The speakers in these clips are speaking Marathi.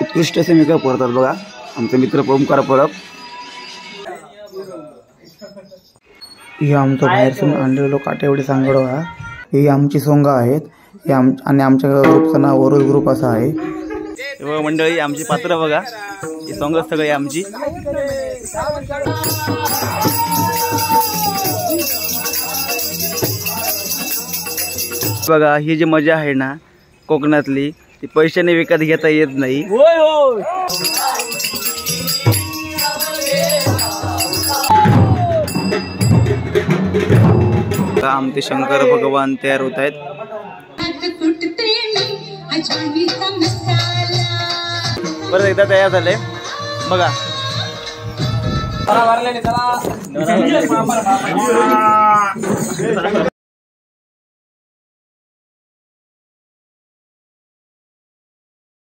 उत्कृष्ट असे मेकअप करतात बघा आमचे मित्र ओमकार परब। ही आमचं बाहेरसून आणलेलो काटेवडी सांगड हा। ही आमची सोंगा आहेत आणि आमच्या ग्रुपचं नाव वरुड ग्रुप असं आहे। मंडळी आमची पात्र बघा, ही सोंग सगळी आमची। बघा ही जी मजा आहे ना कोकणातली, ती पैशाने विकत घेता येत नाही। आमचे शंकर भगवान तयार होत आहेत। परत एकदा तयार झाले बघा।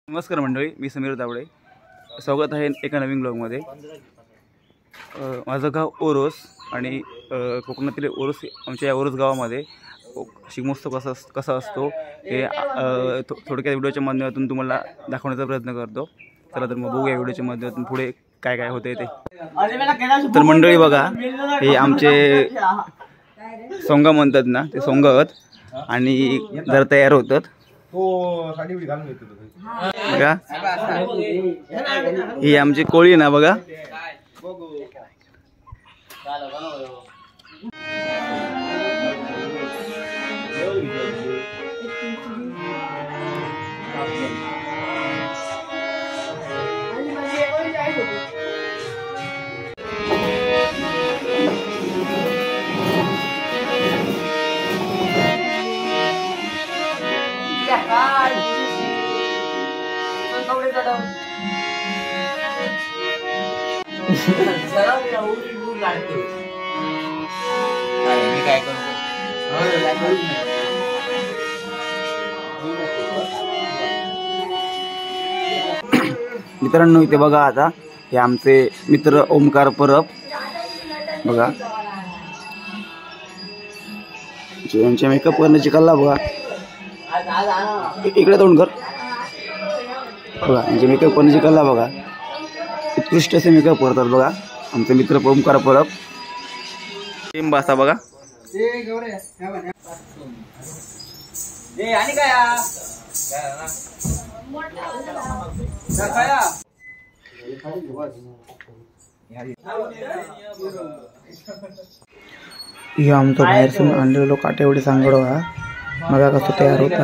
नमस्कार मंडळी, मी समीर दावडे, स्वागत आहे एका नवीन ब्लॉगमध्ये। माझं गाव ओरोस आणि कोकणातील ओरोस, आमच्या या ओरोस गावामध्ये शिगमोत्सव कसा असतो हे थोडक्यात व्हिडिओच्या माध्यमातून तुम्हाला दाखवण्याचा प्रयत्न करतो। चला तर मग बघूया व्हिडिओच्या माध्यमातून पुढे काय काय होते ते। तर मंडळी बघा, हे आमचे सोंगा म्हणतात ना, ते सोंग आहेत आणि जर तयार होतात बघा। ही आमची कोळी ना बघा। मित्रांनो इथे बघा, आता हे आमचे मित्र ओमकार परब बघा, यांच्या मेकअप करण्याची कला बघा। इकडे तोंड कर बघा, यांचे मेकअप करण्याची कला बघा। उत्कृष्ट असे मेकअप करतात बघा आमचे मित्र ओमकार परब। टीम बसा बघा। ही आमचं बाहेरसून आणलेलो काटेवडी सांगड हा। बघा कसं तयार होता।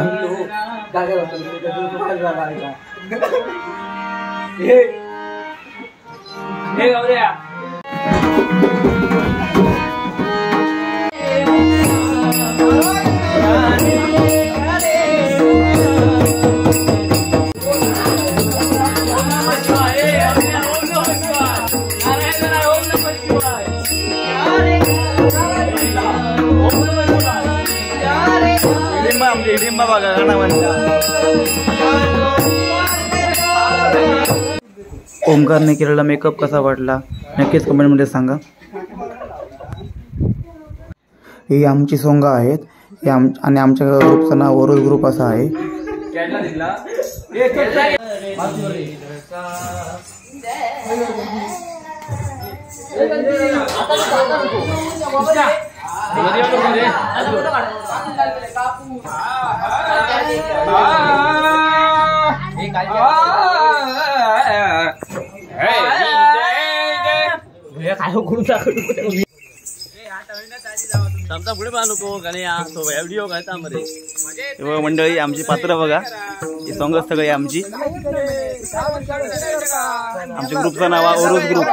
ओमकारने केलेला मेकअप कसा वाटला नक्कीच कमेंटमध्ये सांगा। ही आमची सोंगा आहेत आणि आमच्या ग्रुपचं नाव वरुड ग्रुप असं आहे। मंडळी आमची पात्र बघा, ही सोंग सगळी आमची। आमच्या ग्रुपचं नाव आहे ओरोस ग्रुप।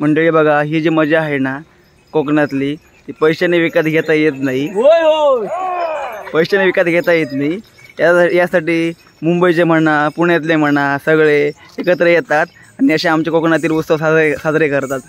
मंडळी बघा, ही जी मजा आहे ना कोकणातली, ती पैशाने विकत घेता येत नाही. पैशाने विकत घेता येत नाही. यासाठी मुंबईचे म्हणा, पुण्यातले म्हणा, सगळे एकत्र येतात आणि असे आमच्या कोकणातील उत्सव साजरे करतात.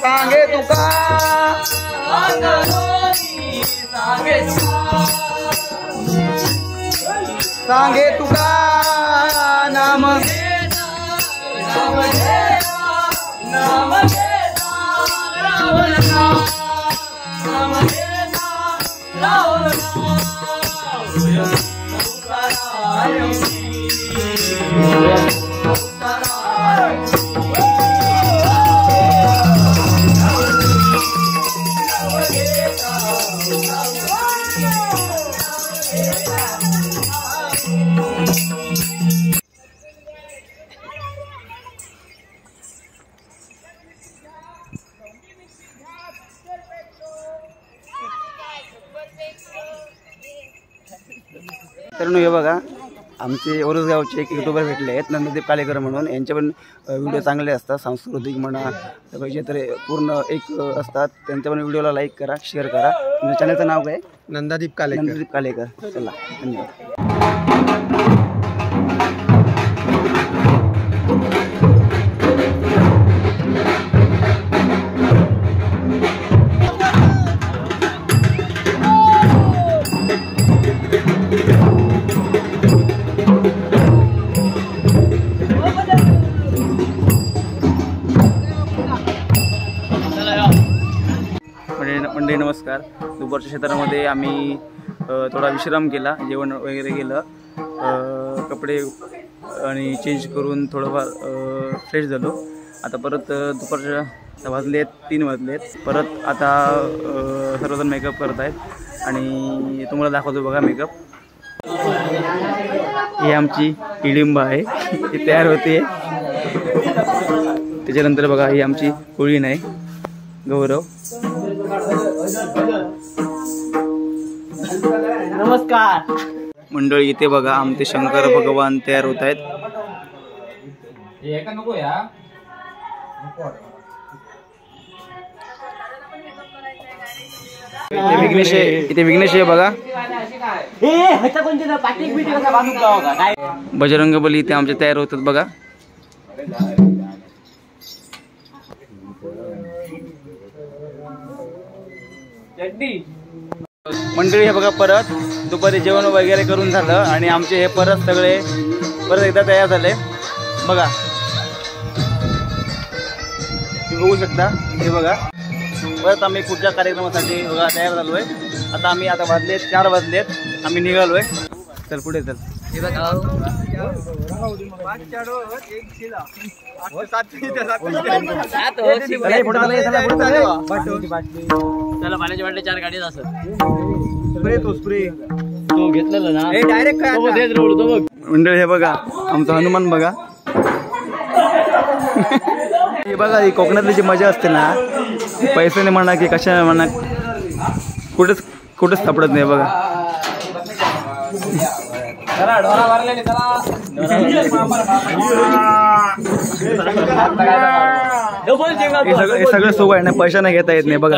सांगे तुका सांगे तुका नाम तर हे बघा, आमचे ओरोसगावचे एक यूट्यूबर भेटले आहेत, नंददीप कालेकर म्हणून. यांचे पण व्हिडिओ चांगले असतात, सांस्कृतिक म्हणा तर पूर्ण एक असतात. त्यांच्या पण व्हिडिओला लाईक करा, शेअर करा. तुमच्या चॅनलचं नाव काय? नंदादीप कालेकर. नंददीप कालेकर. चला, धन्यवाद. मंडळी नमस्कार. दुपारच्या क्षेत्रामध्ये आम्ही थोडा विश्राम केला, जेवण वगैरे केलं, कपडे आणि चेंज करून थोडंफार फ्रेश झालो. आता परत दुपारच्या वाजले 3 वाजलेत. परत आता सर्वजण मेकअप करत आहेत आणि तुम्हाला दाखवतो बघा मेकअप. ही आमची इडिंब आहे, ही तयार होते. त्याच्यानंतर बघा ही आमची कोळीण आहे गौरव. नमस्कार मंडळी. इथे बघा आमचे शंकर भगवान तयार होत आहेत. इथे विघ्नेश आहे बघा. बजरंग बली इथे आमचे तयार होतात बघा. मंडळी हे बघा परत दुपारी जेवण वगैरे करून झालं आणि आमचे हे परत सगळे परत एकदा तयार झाले बघा. तुम्ही बघू शकता हे बघा. परत आम्ही पुढच्या कार्यक्रमासाठी बघा तयार झालो आहे. आता आम्ही वाजलेत 4 वाजलेत, आम्ही निघालो आहे. चल पुढे चल. त्याला पाण्याची वाटले 4 गाडीच असत. तो घेतलेला ना डायरेक्ट मंडळी हे बघा आमचा हनुमान बघा. हे बघा ही कोकणातली जी मजा असते ना, पैशाने म्हणा की कशाने म्हणा कुठेच सापडत नाही बघा. हे सगळं सोबत आहे ना, पैशाने घेता येत नाही बघा.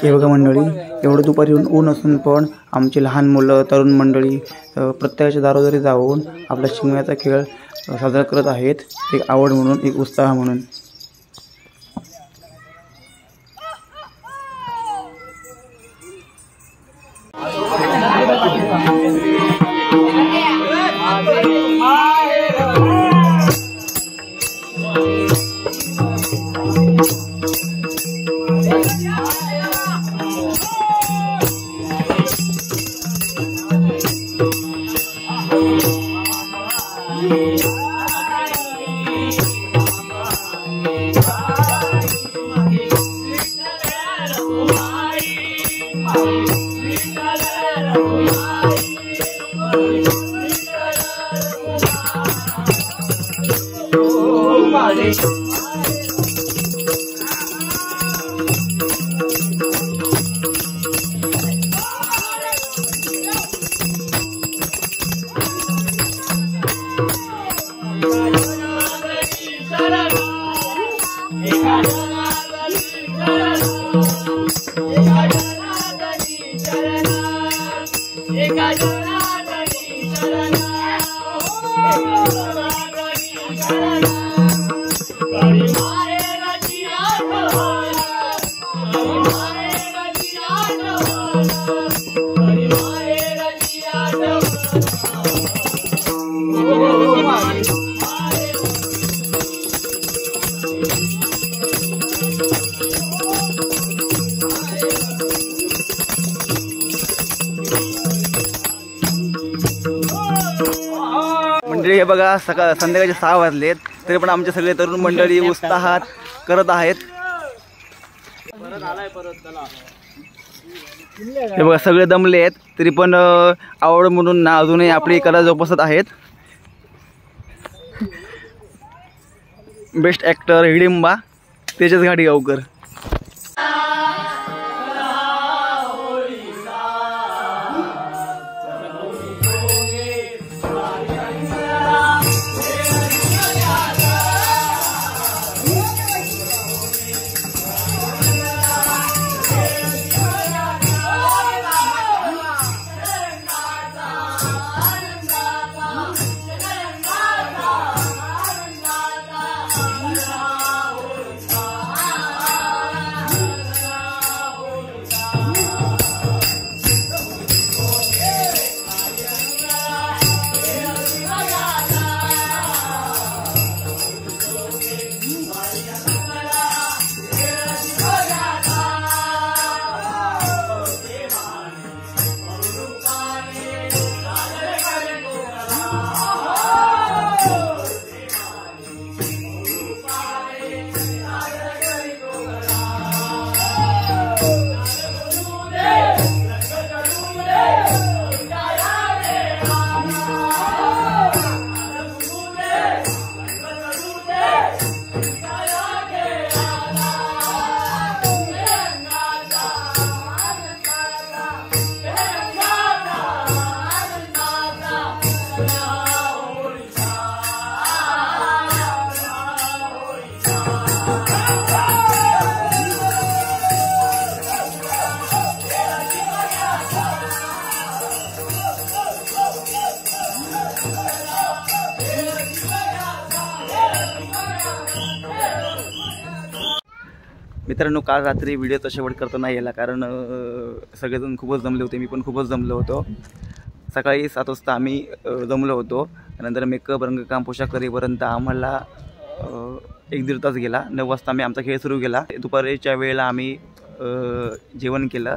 हे बघा मंडळी, एवढं दुपारी ऊन असून पण आमची लहान मुलं तरुण मंडळी प्रत्येकाच्या दारोदारी जाऊन आपला शिमग्याचा खेळ साजरा करत आहेत. एक आवड म्हणून, एक उत्साह म्हणून. मंडळी हे बघा संध्याकाळचे 6 वाजलेत तरी पण आमचे सगळे तरुण मंडळी उत्साहात करत आहेत. हे बघा सगळे दमले आहेत तरी पण आवड म्हणून ना अजूनही आपली कला जोपासत आहेत. Best actor Hidimba Tejas Ghadigaonkar. मित्रांनो काल रात्री व्हिडिओ तर शेवट करता नाही आला कारण सगळेजण खूपच जमले होते. मी पण खूपच जमलो होतो. सकाळी 7 वाजता आम्ही जमलो होतो. नंतर मेकअप रंगकाम पोशाख करेपर्यंत आम्हाला 1-1.5 तास गेला. 9 वाजता आम्ही आमचा खेळ सुरू केला. दुपारच्या वेळेला आम्ही जेवण केलं.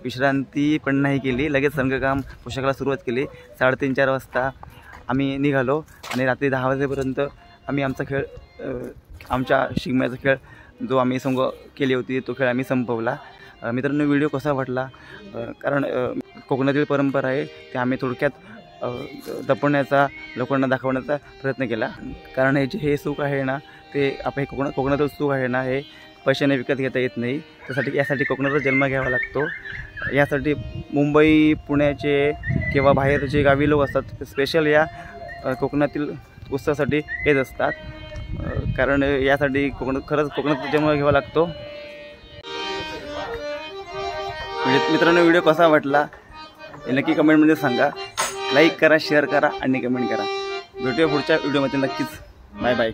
विश्रांती पण नाही केली. लगेच रंगकाम पोशाखाला सुरुवात केली. 3:30-4 वाजता आम्ही निघालो आणि रात्री 10 वाजेपर्यंत आम्ही आमचा खेळ आमच्या शिगम्याचा खेळ जो आम्ही संघ केली होती तो खेळ आम्ही संपवला. मित्रांनो व्हिडिओ कसा वाटला कारण कोकणातील परंपरा आहे ते आम्ही थोडक्यात जपण्याचा लोकांना दाखवण्याचा प्रयत्न केला. कारण हे सुख आहे ना ते आपण कोकणातील सुख आहे ना हे पैशाने विकत घेता येत नाही. यासाठी कोकणाचा जन्म घ्यावा लागतो. यासाठी मुंबई पुण्याचे किंवा बाहेरचे गावी लोक असतात स्पेशल या कोकणातील उत्सवासाठी येत असतात. कारण यासाठी खरंच कोकणाचा जन्म घ्यावा लागतो. मित्रांनो व्हिडिओ कसा वाटला हे नक्की कमेंटमध्ये सांगा. लाईक करा, शेअर करा आणि कमेंट करा. भेटूया पुढच्या व्हिडिओमध्ये नक्कीच. Bye bye.